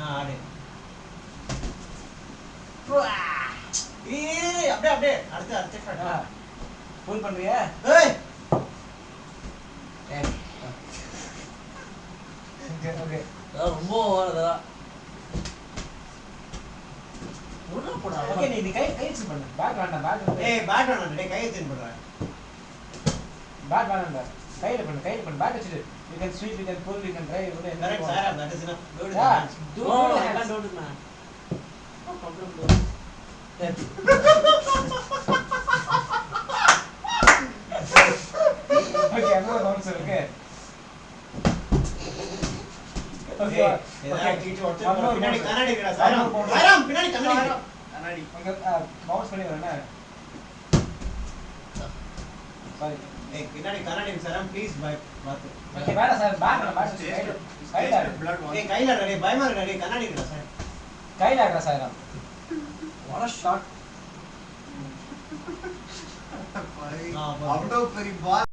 ஆடு ஏய் அப்படியே அடுத்து ஷாட் ஃபுல் பண்றியா ஏய் ஓகே ரொம்ப ஓவரா உள்ள போடா ஓகே நீ கை வச்சு பண்ணு பேட் வேண்டாம் ஏய் பேட் வேண்டாம் டேய் கை வச்சு பண்றா பேட் வேண்டாம் கையில பண்ணு bad வச்சிடு you can sweep you can pull you can drive correct Sara that is enough good don't man no problem bro okay another bounce okay okay பின்னாடி கண்ணாடி இருக்கடா சாரம் பின்னாடி கண்ணாடி அங்க பவுன்ஸ் பண்ணி வரேனா சாரி ஏய் பின்னாடி கண்ணாடி சாரம் ப்ளீஸ் பாத்து ஓகே வேணா சார் பேட் கையில ஏய் கையில டேய் பயமா இருக்கடா டேய் கண்ணாடி இருக்கடா சார் கையில ஆகற சார் what a shot அவ்வளவு பெரிய பால்